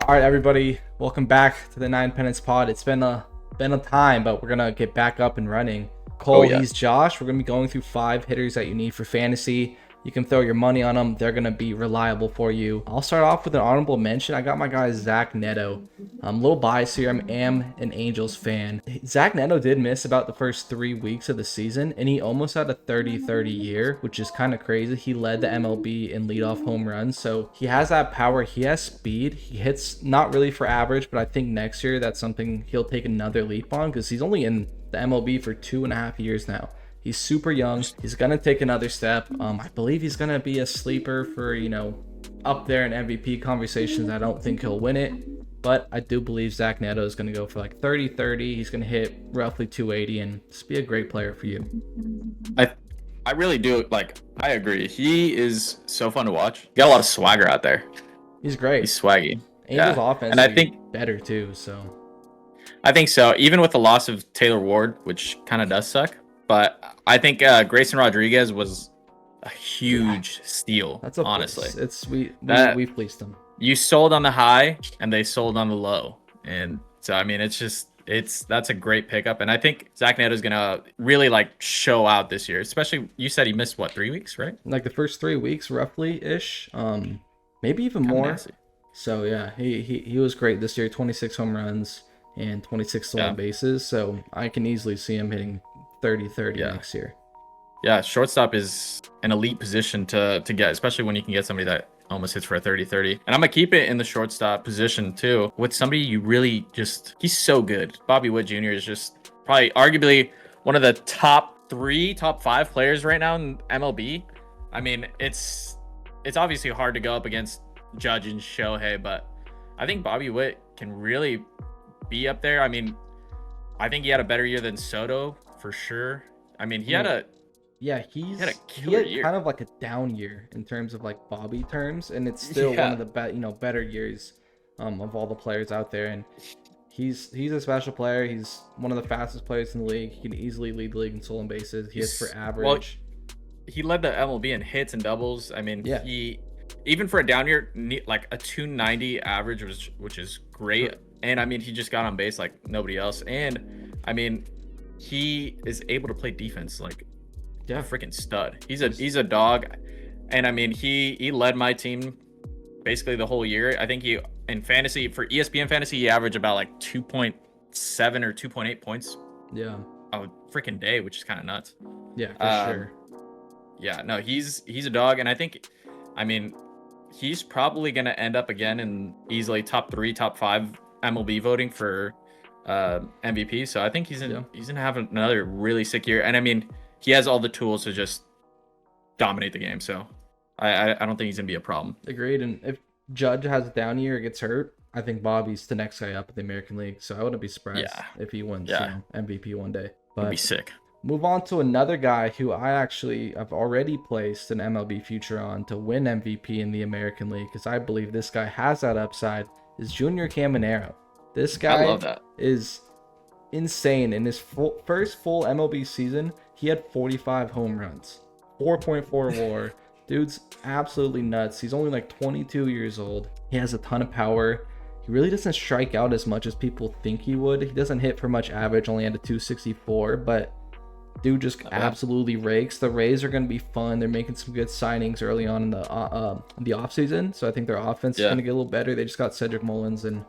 All right, everybody, welcome back to the Nine Pennants Pod. It's been a time, but we're gonna get back up and running. Oh Cole, yeah. he's Josh. We're gonna be going through 5 hitters that you need for fantasy. You can throw your money on them. They're gonna be reliable for you. I'll start off with an honorable mention. I got my guy Zach Neto. I'm a little biased here. I am an Angels fan. Zach Neto did miss about the first 3 weeks of the season, and he almost had a 30-30 year, which is kind of crazy. He led the MLB in leadoff home runs, so he has that power. He has speed. He hits not really for average, but I think next year that's something he'll take another leap on because he's only in the MLB for 2.5 years now. He's super young. He's going to take another step. I believe he's going to be a sleeper for, up there in MVP conversations. I don't think he'll win it, but I do believe Zach Neto is going to go for like 30-30. He's going to hit roughly 280 and just be a great player for you. I really do. I agree. He is so fun to watch. He got a lot of swagger out there. He's great. He's swaggy. Angels offense and I think better too, so. I think so. Even with the loss of Taylor Ward, which kind of does suck. But I think Grayson Rodriguez was a huge steal. That's honestly. We fleeced them. You sold on the high, and they sold on the low, and so I mean, that's a great pickup. And I think Zach Neto is gonna really show out this year. Especially, you said he missed 3 weeks, right? Like the first 3 weeks, roughly ish. Maybe even more. Nasty. So yeah, he was great this year. 26 home runs and 26 stolen bases. So I can easily see him hitting 30-30 next year. Yeah, shortstop is an elite position to get, especially when you can get somebody that almost hits for a 30-30. And I'm going to keep it in the shortstop position too, with somebody you really he's so good. Bobby Witt Jr. is just probably arguably one of the top 5 players right now in MLB. I mean, it's obviously hard to go up against Judge and Shohei, but I think Bobby Witt can really be up there. I mean, I think he had a better year than Soto for sure. I mean, he had a year. Kind of like a down year in terms of Bobby terms, and it's still one of the better years of all the players out there. And he's a special player. He's one of the fastest players in the league. He can easily lead the league in stolen bases. He hits for average. Well, he led the MLB in hits and doubles. I mean, he even for a down year, a 290 average, which is great. Sure. And I mean, he just got on base like nobody else. And I mean, he is able to play defense a freaking stud. He's a dog. And I mean, he led my team basically the whole year. I think he in fantasy for ESPN fantasy, he averaged about 2.7 or 2.8 points. Yeah. A freaking day, which is kind of nuts. Yeah, for sure. Yeah, no, he's a dog, and I think, I mean, he's probably gonna end up again in easily top 3, top 5 MLB voting for MVP. So I think he's gonna have another really sick year. And I mean, he has all the tools to just dominate the game. So I don't think he's gonna be a problem. Agreed. And if Judge has a down year or gets hurt, I think Bobby's the next guy up in the American League. So I wouldn't be surprised if he wins MVP one day. But it'd be sick. Move on to another guy who I've already placed an MLB future on to win MVP in the American League, because I believe this guy has that upside, is Junior Caminero. This guy I love that. is insane. In his first full MLB season, he had 45 home runs, 4.4 WAR. Dude's absolutely nuts. He's only 22 years old. He has a ton of power. He really doesn't strike out as much as people think he would. He doesn't hit for much average, only had a 264, but dude just absolutely rakes. The Rays are going to be fun. They're making some good signings early on in the offseason, so I think their offense is going to get a little better. They just got Cedric Mullins, and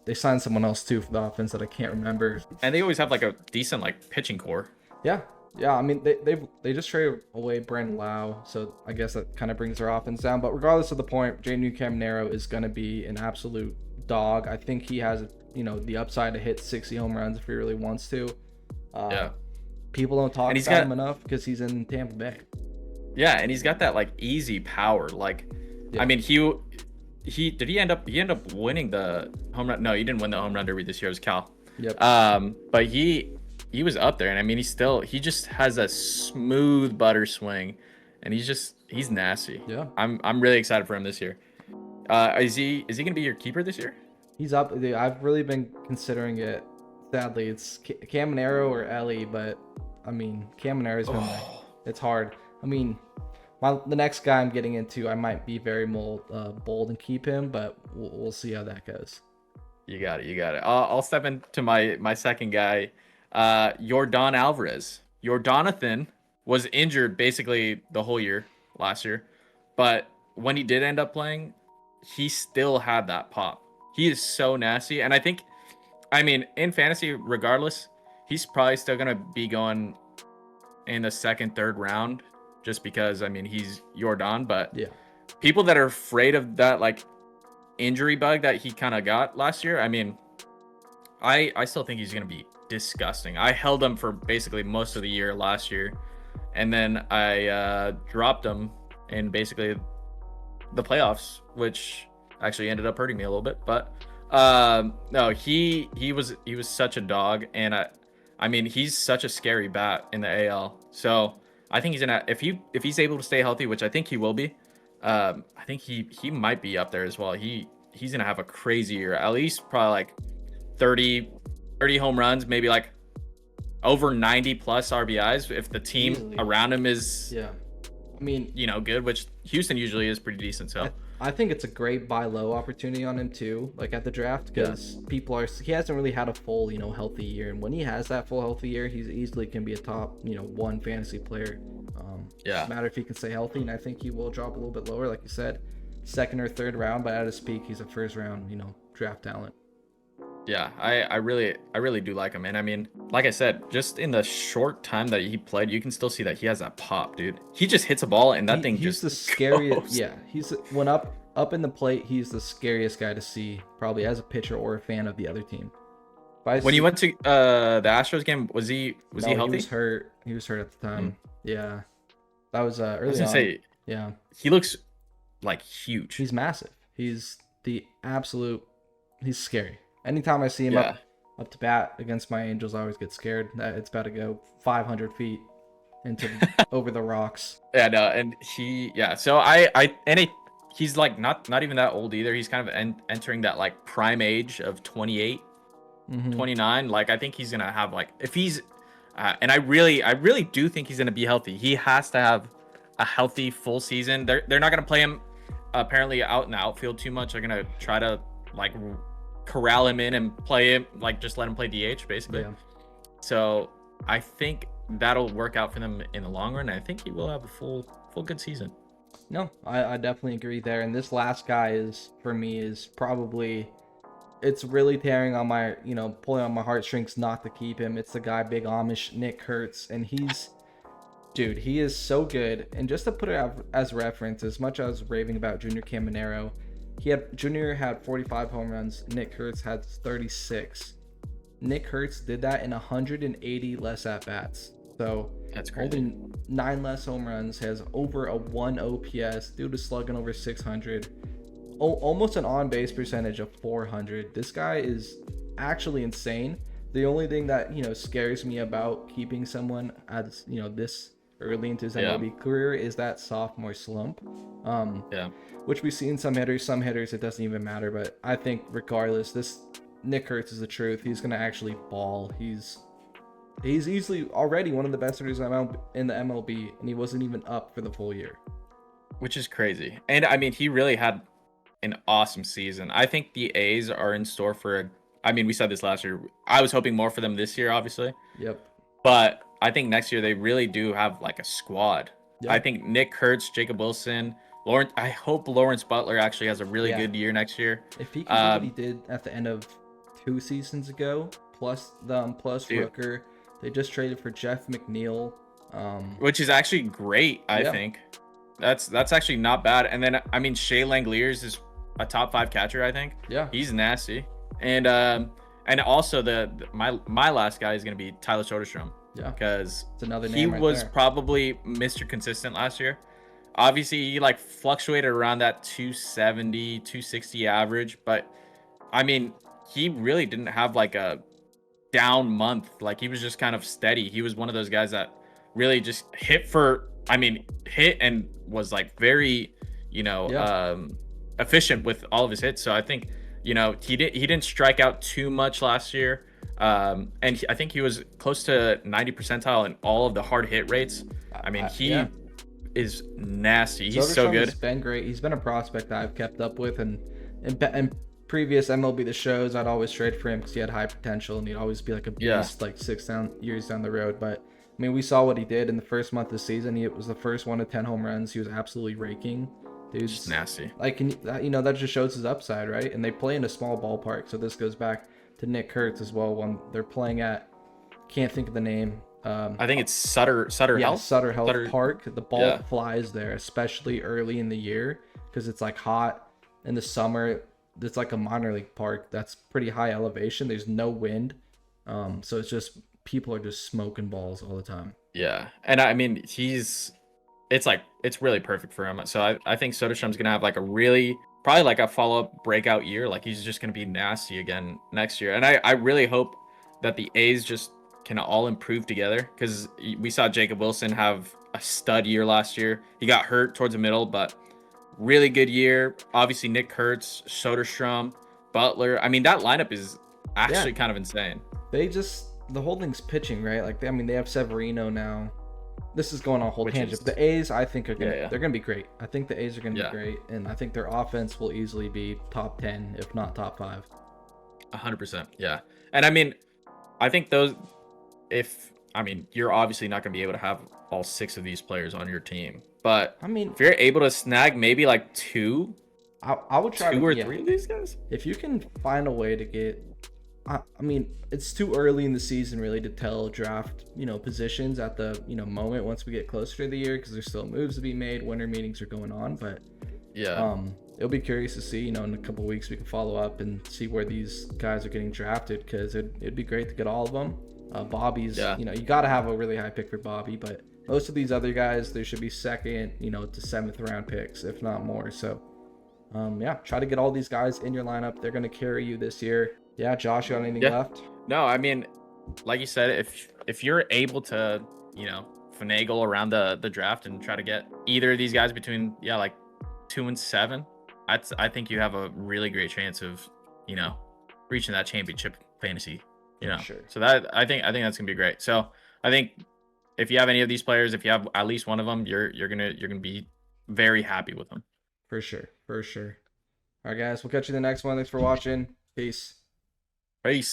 they signed someone else too for the offense that I can't remember. And they always have a decent pitching core. Yeah. I mean, they just traded away Brandon Lau, so I guess that kind of brings their offense down. But regardless of the point, Junior Caminero is going to be an absolute dog. I think he has the upside to hit 60 home runs if he really wants to. People don't talk about him enough because he's in Tampa Bay. Yeah, and he's got that easy power. I mean, he end up winning the home run. No, he didn't win the home run derby this year. It was Cal. Yep. But he was up there, and I mean, he just has a smooth butter swing, and he's nasty. Yeah. I'm really excited for him this year. Is he gonna be your keeper this year? He's up. I've really been considering it. Sadly, it's Caminero or Ellie, but I mean, Caminero's been it's hard. I mean, The next guy I'm getting into, I might be very bold and keep him, but we'll see how that goes. You got it. I'll step into my second guy, Yordan Alvarez. Jordanathan was injured basically the whole year last year, but when he did end up playing, he still had that pop. He is so nasty, and I mean, in fantasy, regardless, he's probably still gonna be going in the second, third round, just because I mean he's Yordan. But yeah, people that are afraid of that like injury bug that he kind of got last year, I mean, I still think he's gonna be disgusting. I held him for basically most of the year last year, and then I dropped him in basically the playoffs, which actually ended up hurting me a little bit. But no, he was such a dog, and I mean he's such a scary bat in the AL. So I think he's gonna, if he's able to stay healthy, which I think he will be. I think he might be up there as well. He's gonna have a crazy year, at least probably like 30 home runs, maybe like over 90 plus RBIs if the team Easily. around him is, yeah. I mean, you know, good, which Houston usually is pretty decent. So I think it's a great buy low opportunity on him too, like at the draft, because he hasn't really had a full, healthy year, and when he has that full healthy year, he's easily can be a top, one fantasy player. yeah, matter if he can stay healthy, and I think he will drop a little bit lower, like you said, second or third round, but at his peak, he's a first round, draft talent. yeah, I really do like him. And I mean, like I said, just in the short time that he played, you can still see that he has that pop, dude. He just hits a ball and that thing he's just the scariest goes. Yeah, he's when up in the plate, he's the scariest guy to see, probably as a pitcher or a fan of the other team. When you went to the Astros game, was he healthy? He was hurt at the time. Yeah, that was early on. I was gonna say, yeah, he looks like huge. he's massive. He's scary. Anytime I see him up to bat against my Angels, I always get scared that it's about to go 500 feet into over the rocks. Yeah, no, and so he's like not even that old either. He's kind of entering that like prime age of 28, 29. Like I think he's gonna have like, if he's and I really do think he's gonna be healthy. He has to have a healthy full season. They're not gonna play him apparently out in the outfield too much. They're gonna try to like corral him in and play him, like just let him play DH basically. Yeah. So I think that'll work out for them in the long run. I think he will have a full good season. No, I definitely agree there. And this last guy is probably, it's really tearing on my, pulling on my heartstrings not to keep him. It's the guy, Big Amish, Nick Kurtz. And he is so good. And just to put it as reference, as much as raving about Junior Caminero, Junior had 45 home runs. Nick Kurtz had 36. Nick Kurtz did that in 180 less at-bats. So that's crazy. Only 9 less home runs, has over a 1 OPS, due to slugging over 600. Almost an on-base percentage of 400. This guy is actually insane. The only thing that, scares me about keeping someone as, this early into his MLB career is that sophomore slump. Which we see in some hitters. Some hitters, it doesn't even matter. But I think regardless, this Nick Kurtz is the truth. He's going to actually ball. He's easily already one of the best hitters in the MLB, and he wasn't even up for the full year. Which is crazy. And I mean, he really had an awesome season. I think the A's are in store for we said this last year. I was hoping more for them this year, obviously. Yep. But I think next year they really do have like a squad. Yep. I think Nick Kurtz, Jacob Wilson, Lawrence. I hope Lawrence Butler actually has a really good year next year. If he can do what he did at the end of 2 seasons ago, plus Rooker, they just traded for Jeff McNeil, which is actually great. I think that's actually not bad. And then Shea Langeliers is a top 5 catcher. I think. Yeah, he's nasty. And also my last guy is gonna be Tyler Soderstrom. Yeah, because it's another name. He was probably Mr. Consistent last year. Obviously, he like fluctuated around that 270, 260 average, but he really didn't have like a down month. Like he was just kind of steady. He was one of those guys that really just hit and was like very, efficient with all of his hits. So I think, he didn't strike out too much last year. And I think he was close to 90 percentile in all of the hard hit rates. is nasty. He's so Soderstrom has good. been great. He's been a prospect I've kept up with, and in previous MLB The Shows, I'd always trade for him because he had high potential and he'd always be like a Yeah. beast like years down the road. But I mean, we saw what he did in the first month of the season. He was the first one to 10 home runs. He was absolutely raking. Dude's Just nasty. like, that just shows his upside, right? And they play in a small ballpark, so this goes back to Nick Kurtz as well when they're playing at, can't think of the name. I think it's Sutter Health. Sutter Health Park. The ball Yeah. flies there, especially early in the year because it's like hot in the summer. It's like a minor league park that's pretty high elevation. There's no wind, so it's just people are just smoking balls all the time. Yeah, and I mean it's really perfect for him. So I think Soderstrom's gonna have like a really probably like a follow-up breakout year. Like he's just gonna be nasty again next year. And I really hope that the A's just can all improve together because we saw Jacob Wilson have a stud year last year. He got hurt towards the middle, but really good year. Obviously Nick Kurtz, Soderstrom, Butler. I mean that lineup is actually kind of insane. The whole thing's pitching, right? Like they have Severino now. This is going on a whole tangent. But the A's, I think, they're gonna be great. I think the A's are gonna be great, and I think their offense will easily be top 10, if not top 5. 100%. Yeah, and I mean, I think you're obviously not gonna be able to have all 6 of these players on your team, but I mean, if you're able to snag maybe like 2, I would try 2 or 3 of these guys. If you can find a way to get. I mean, it's too early in the season really to tell draft, positions at the, moment once we get closer to the year because there's still moves to be made. Winter meetings are going on, but it'll be curious to see, in a couple of weeks we can follow up and see where these guys are getting drafted because it'd be great to get all of them. Bobby's, you got to have a really high pick for Bobby, but most of these other guys, there should be second, to 7th round picks, if not more. So, try to get all these guys in your lineup. They're going to carry you this year. Yeah, Josh, you got anything left? No, I mean, like you said, if you're able to, finagle around the draft and try to get either of these guys between like 2 and 7, I think you have a really great chance of, reaching that championship fantasy. Sure. So that I think that's gonna be great. So I think if you have any of these players, if you have at least one of them, you're gonna be very happy with them. For sure. All right, guys, we'll catch you in the next one. Thanks for watching. Peace. Peace.